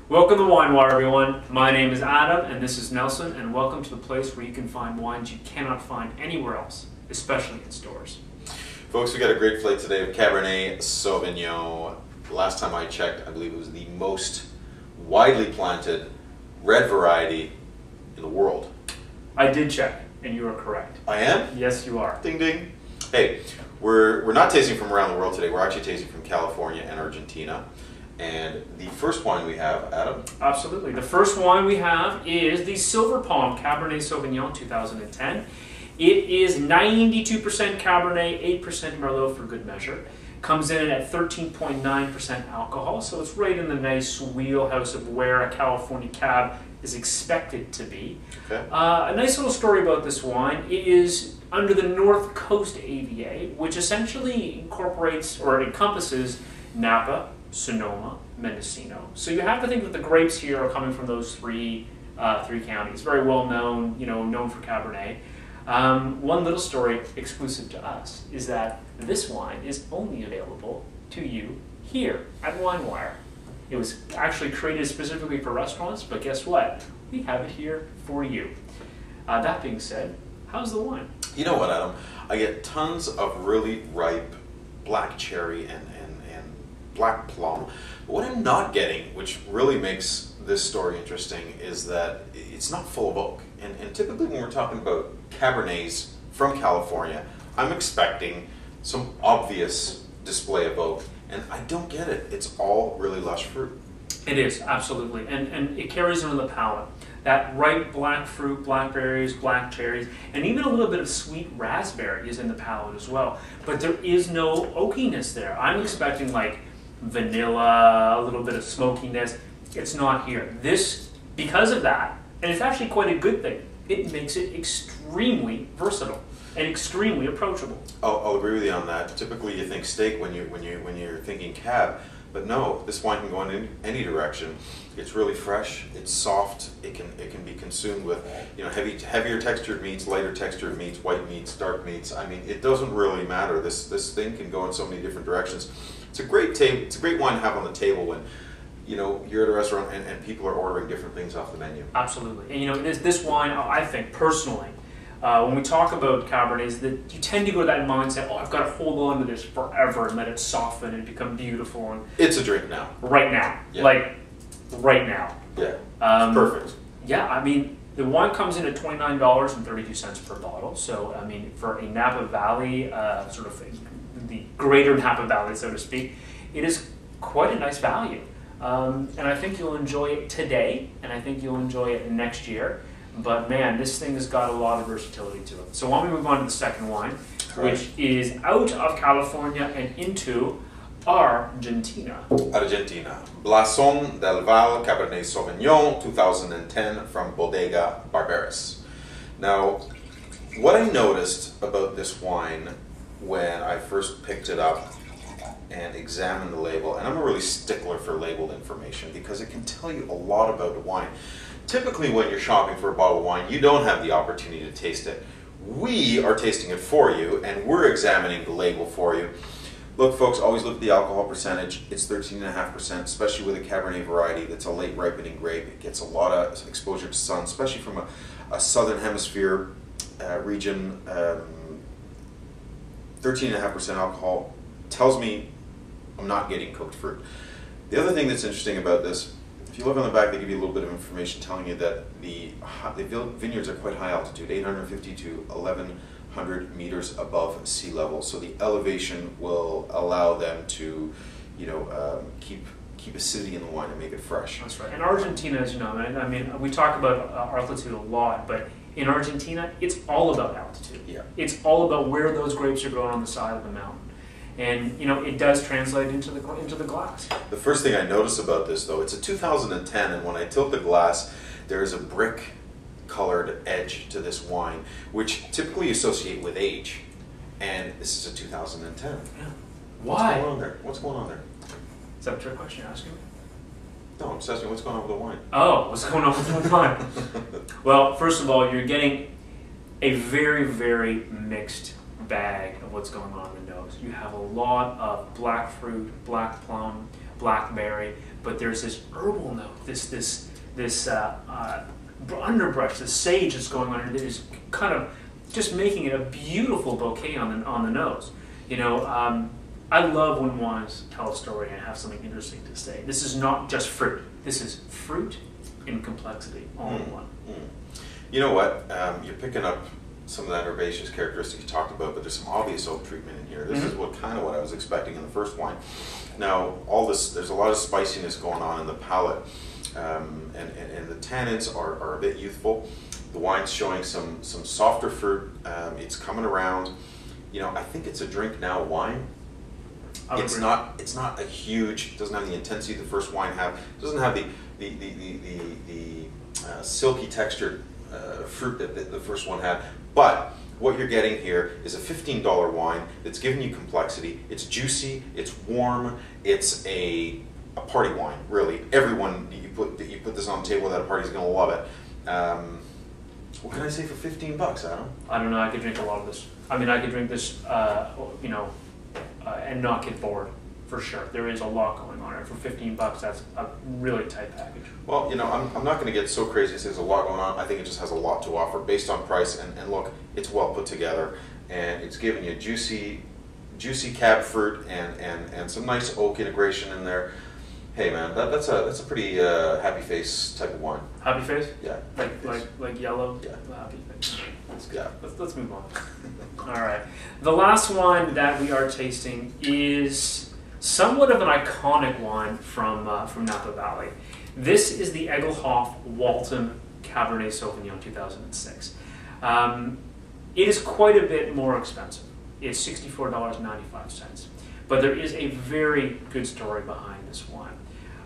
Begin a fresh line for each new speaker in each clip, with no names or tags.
Welcome to WineWire, everyone. My name is Adam, and this is Nelson, and welcome to the place where you can find wines you cannot find anywhere else, especially in stores.
Folks, we got a great plate today of Cabernet Sauvignon. Last time I checked, I believe it was the most widely planted red variety in the world.
I did check, and you are correct.
I am?
Yes, you are.
Ding ding. Hey, we're not tasting from around the world today. We're actually tasting from California and Argentina. And the first wine we have, Adam?
Absolutely. The first wine we have is the Silver Palm Cabernet Sauvignon 2010. It is 92% Cabernet, 8% Merlot for good measure. Comes in at 13.9% alcohol, so it's right in the nice wheelhouse of where a California Cab is expected to be.
Okay.
A nice little story about this wine. It is under the North Coast AVA, which essentially incorporates or encompasses Napa, Sonoma, Mendocino. So you have to think that the grapes here are coming from those three counties. Very well known, known for Cabernet. One little story exclusive to us is that this wine is only available to you here at WineWire. It was actually created specifically for restaurants, but guess what? We have it here for you. That being said, how's the wine?
You know what, Adam? I get tons of really ripe black cherry and black plum. But what I'm not getting, which really makes this story interesting, is that it's not full of oak. And typically when we're talking about Cabernets from California, I'm expecting some obvious display of oak. And I don't get it. It's all really lush fruit.
It is, absolutely. And it carries on the palate. That ripe black fruit, blackberries, black cherries, and even a little bit of sweet raspberry is in the palate as well. But there is no oakiness there. I'm expecting like vanilla, a little bit of smokiness. It's not here. This, because of that, and it's actually quite a good thing, it makes it extremely versatile and extremely approachable.
I'll agree with you on that. Typically you think steak when you're thinking cab, but no, this wine can go in any direction. It's really fresh, it's soft, it can be consumed with heavier textured meats, lighter textured meats, white meats, dark meats. I mean, it doesn't really matter. This thing can go in so many different directions. It's a great wine to have on the table when you're at a restaurant and people are ordering different things off the menu.
Absolutely. And this wine, I think personally, when we talk about Cabernets, that you tend to go to that mindset, I've got to hold on to this forever and let it soften and become beautiful. And
it's a drink now.
Right now. Yeah. Like, right now.
Yeah, it's perfect.
Yeah, I mean, the wine comes in at $29.32 per bottle. So, I mean, for a Napa Valley, sort of the greater Napa Valley, so to speak, it is quite a nice value. And I think you'll enjoy it today, and I think you'll enjoy it next year. But man, this thing has got a lot of versatility to it. So why don't we move on to the second wine, which is out of California and into Argentina.
Argentina. Blasón del Val Cabernet Sauvignon 2010 from Bodega Barberis. Now, what I noticed about this wine when I first picked it up and examined the label, and I'm a really stickler for labeled information because it can tell you a lot about the wine. Typically when you're shopping for a bottle of wine, you don't have the opportunity to taste it. We are tasting it for you, and we're examining the label for you. Look, folks, always look at the alcohol percentage. It's 13.5%, especially with a Cabernet variety that's a late ripening grape. It gets a lot of exposure to sun, especially from a southern hemisphere region. 13.5% alcohol tells me I'm not getting cooked fruit. The other thing that's interesting about this, if you look on the back, they give you a little bit of information telling you that the vineyards are quite high altitude, 850 to 1,100 meters above sea level. So the elevation will allow them to, keep acidity in the wine and make it fresh.
That's right. And Argentina, as you know, I mean, we talk about altitude a lot, but in Argentina, it's all about altitude.
Yeah.
It's all about where those grapes are grown on the side of the mountain. And it does translate into the glass.
The first thing I notice about this, though, it's a 2010, and when I tilt the glass, there is a brick-colored edge to this wine, which typically you associate with age. And this is a 2010.
Yeah.
Why? What's going on there? What's going on there?
Is that a trick question you're asking me?
No, I'm just asking what's going on with the wine.
Oh, what's going on with the wine? Well, first of all, you're getting a very, very mixed bag of what's going on in the nose. You have a lot of black fruit, black plum, blackberry, but there's this herbal note, this underbrush, this sage that's going on. It is kind of just making it a beautiful bouquet on the nose. You know, I love when wines tell a story and have something interesting to say. This is not just fruit. This is fruit in complexity, all in one.
You know what? You're picking up some of that herbaceous characteristic you talked about, but there's some obvious oak treatment in here. This is what I was expecting in the first wine. Now, there's a lot of spiciness going on in the palate, and the tannins are a bit youthful. The wine's showing some softer fruit. It's coming around. You know, I think it's a drink now wine. It's not a huge. It doesn't have the intensity the first wine had. It doesn't have the silky textured fruit that the first one had. But what you're getting here is a $15 wine that's giving you complexity. It's juicy. It's warm. It's a party wine. Really, everyone you put this on the table at a party is going to love it. What can I say for $15, Adam?
I don't know. I could drink a lot of this. I mean, I could drink this, you know, and not get bored, for sure. There is a lot going on here. For $15, that's a really tight package.
Well, you know, I'm not going to get so crazy. There's a lot going on. I think it just has a lot to offer based on price. And look, it's well put together, and it's giving you juicy cab fruit and some nice oak integration in there. Hey man, that's a pretty happy face type of wine.
Happy face?
Yeah.
Like yellow?
Yeah.
Happy face. That's good.
Yeah.
Let's move on. All right. The last wine that we are tasting is somewhat of an iconic wine from Napa Valley. This is the Egelhof Waltham Cabernet Sauvignon 2006. It is quite a bit more expensive. It's $64.95. But there is a very good story behind this wine.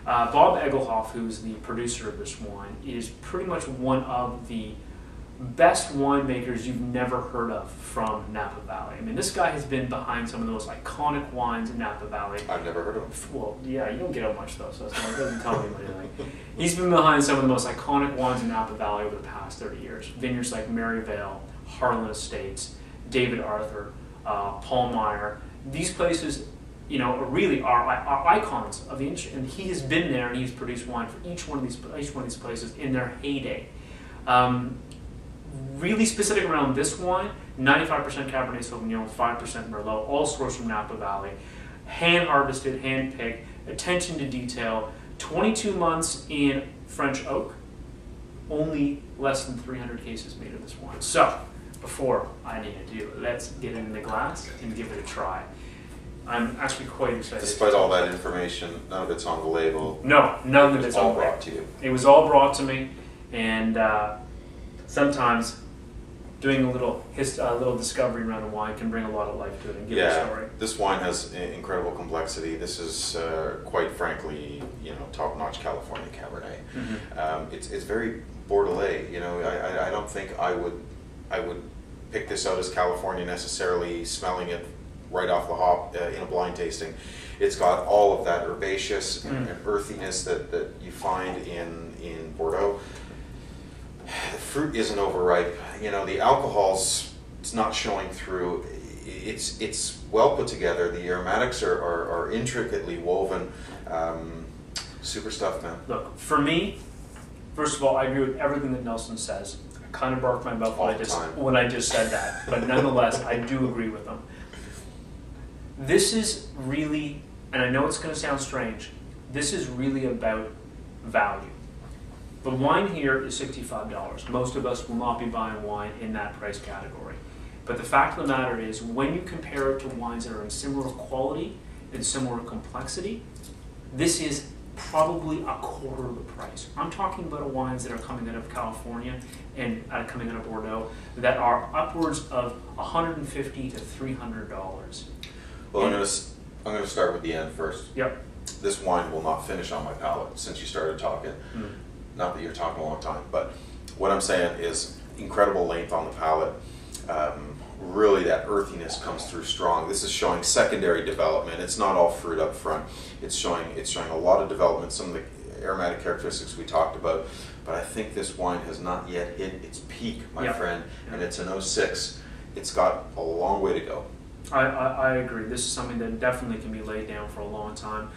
Bob Egelhof, who's the producer of this wine, is pretty much one of the best winemakers you've never heard of from Napa Valley. I mean, this guy has been behind some of the most iconic wines in Napa Valley.
I've never heard of him.
Well, yeah, you don't get out much though, so that's why it doesn't tell me anything. He's been behind some of the most iconic wines in Napa Valley over the past 30 years. Vineyards like Maryvale, Harlan Estates, David Arthur, Paul Meyer. These places, you know, really are icons of the industry, and he has been there and he's produced wine for each one of these places in their heyday. Really specific around this wine, 95% Cabernet Sauvignon, 5% Merlot, all sourced from Napa Valley, hand harvested, hand picked, attention to detail, 22 months in French oak, only less than 300 cases made of this wine. So, before I need to do, let's get it in the glass and give it a try. I'm actually quite excited.
Despite all that information, none of it's on the label.
No, none of it's
all
on the
brought to you.
It was all brought to me, and sometimes doing a little discovery around a wine can bring a lot of life to it and give it a story.
This wine has incredible complexity. This is quite frankly, you know, top-notch California Cabernet.
Mm-hmm.
It's very Bordelais. You know, I don't think I would pick this out as California necessarily, smelling it right off the hop in a blind tasting. It's got all of that herbaceous and earthiness that you find in Bordeaux. The fruit isn't overripe. You know, the it's not showing through. It's well put together. The aromatics are intricately woven. Super stuff, man.
Look, for me, first of all, I agree with everything that Nelson says. I kind of barked my mouth when I just said that, but nonetheless, I do agree with them. This is really, and I know it's going to sound strange, this is really about value. The wine here is $65. Most of us will not be buying wine in that price category. But the fact of the matter is, when you compare it to wines that are in similar quality and similar complexity, this is probably a quarter of the price. I'm talking about wines that are coming out of California and coming out of Bordeaux that are upwards of $150 to $300.
Well, I'm going to start with the end first.
Yep.
This wine will not finish on my palate since you started talking. Not that you're talking a long time, but what I'm saying is incredible length on the palate. Really, that earthiness comes through strong. This is showing secondary development. It's not all fruit up front. It's showing a lot of development. Some of the aromatic characteristics we talked about, but I think this wine has not yet hit its peak, my friend. And it's an 06. It's got a long way to go.
I agree. This is something that definitely can be laid down for a long time.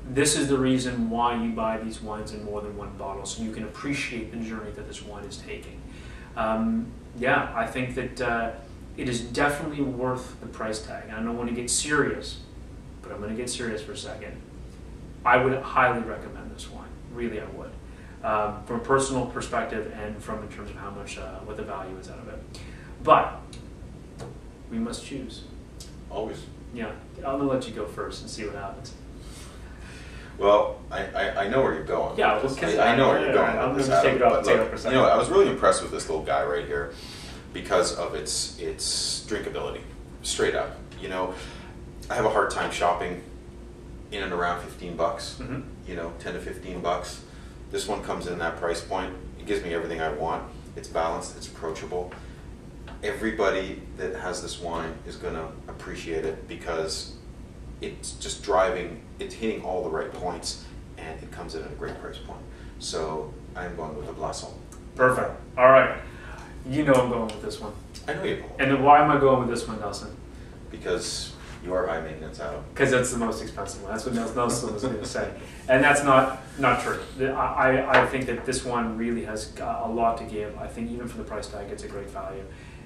This is the reason why you buy these wines in more than one bottle, so you can appreciate the journey that this wine is taking. Yeah, I think that it is definitely worth the price tag. I don't want to get serious, but I'm going to get serious for a second. I would highly recommend this wine. Really, I would. From a personal perspective and from in terms of how much, what the value is out of it. But we must choose.
Always.
Yeah, I'm going to let you go first and see what happens.
Well, I know where you're going.
Yeah,
I know where you're going.
I'm going to take it off for a second.
You know, I was really impressed with this little guy right here because of its drinkability. Straight up. You know, I have a hard time shopping in and around $15.
Mm-hmm.
You know, 10 to 15 bucks. This one comes in that price point. It gives me everything I want. It's balanced. It's approachable. Everybody that has this wine is going to appreciate it because it's just driving, it's hitting all the right points, and it comes in at a great price point. So I'm going with the Blasson.
Perfect. All right. You know I'm going with this one.
I know you know.
And then why am I going with this one, Nelson?
Because you are high maintenance, Adam.
Because that's the most expensive one. That's what Nelson was going to say. And that's not true. I think that this one really has a lot to give. I think even for the price tag, it's a great value.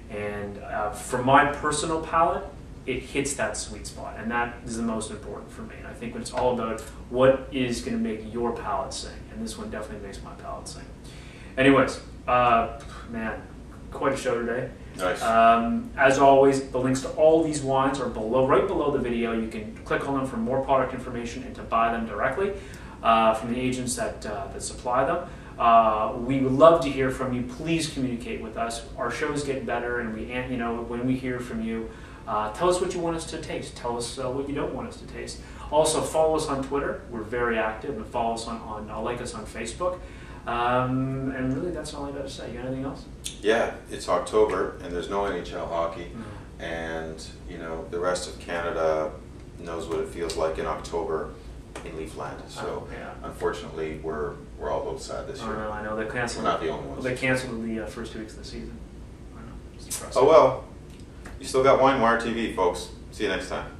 And for my personal palate, it hits that sweet spot. And that is the most important for me. And I think when it's all about what is going to make your palate sing. And this one definitely makes my palate sing. Anyways, man, quite a show today.
Nice.
As always, the links to all these wines are below, right below the video. You can click on them for more product information and to buy them directly from the agents that supply them. We would love to hear from you. Please communicate with us. Our shows get better, and when we hear from you, tell us what you want us to taste. Tell us what you don't want us to taste. Also, follow us on Twitter. We're very active, and follow us like us on Facebook. And really, that's all I got to say. You got anything else? Yeah,
it's October, and there's no NHL hockey, and the rest of Canada knows what it feels like in October in Leafland. So, unfortunately, we're all a little sad this year.
I know they canceled.
We're not the only ones.
They canceled the first 2 weeks of the season. I know.
Oh well, you still got WineWire TV, folks. See you next time.